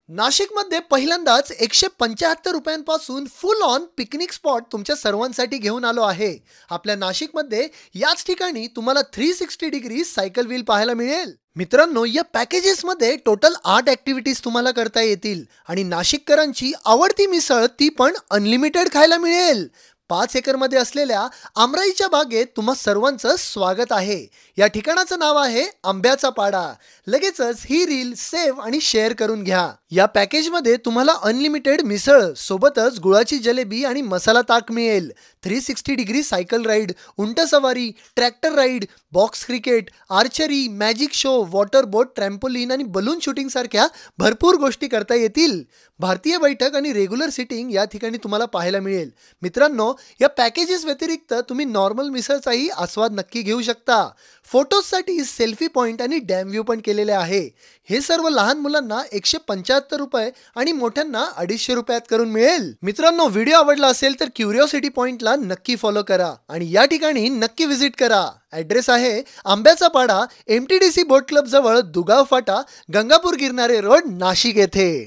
नाशिकमध्ये पहिल्यांदाच 175 रुपयांपासून फुल ऑन पिकनिक स्पॉट तुमच्या सर्वांसाठी घेऊन आलो आहे। आपल्या नाशिकमध्ये याच ठिकाणी तुम्हाला 360 डिग्री सायकल व्हील पाहायला मिळेल। मित्रांनो, या पॅकेजेसमध्ये टोटल 8 ॲक्टिव्हिटीज तुम्हाला करता येतील आणि नाशिककरांची आवडती मिसळ ती पण अनलिमिटेड खायला मिळेल। 5 एकरमध्ये असलेल्या आमराईच्या बागेत तुम्हा सर्वांचं स्वागत आहे। या ठिकाणाचं नाव आहे आंब्याचा पाडा। लगेचच ही रील सेव्ह आणि शेअर करून घ्या। या पॅकेजमध्ये तुम्हाला अनलिमिटेड मिसळ सोबतच गुळाची जलेबी आणि मसाला ताक मिळेल। 360 डिग्री सायकल राईड, उंट सवारी, tractor ride, box cricket, archery, magic show, water boat, trampoline आणि बलून शूटिंग सारख्या भरपूर गोष्टी करता येतील। भारतीय बैठक आणि रेग्युलर सिटिंग या ठिकाणी तुम्हाला पाहायला मिळेल। मित्रांनो, या पॅकेजेस व्यतिरिक्त तुम्ही नॉर्मल मिसळचाही आस्वाद नक्की घेऊ शकता। फोटोजसाठी सेल्फी पॉइंट आणि डॅम व्ह्यू पण केलेले आहे। हे सर्व लहान मुलांना 175 रुपये आणि मोठ्यांना 250 रुपयात करून मिळेल। मित्रांनो, व्हिडिओ आवडला असेल तर क्युरिओसिटी पॉइंटला नक्की फॉलो करा आणि या ठिकाणी नक्की व्हिजिट करा। ॲड्रेस आहे आंब्याचा पाडा, MTDC बोट क्लब जवळ दुगाव फाटा, गंगापूर गिरणारे रोड, नाशिक येथे।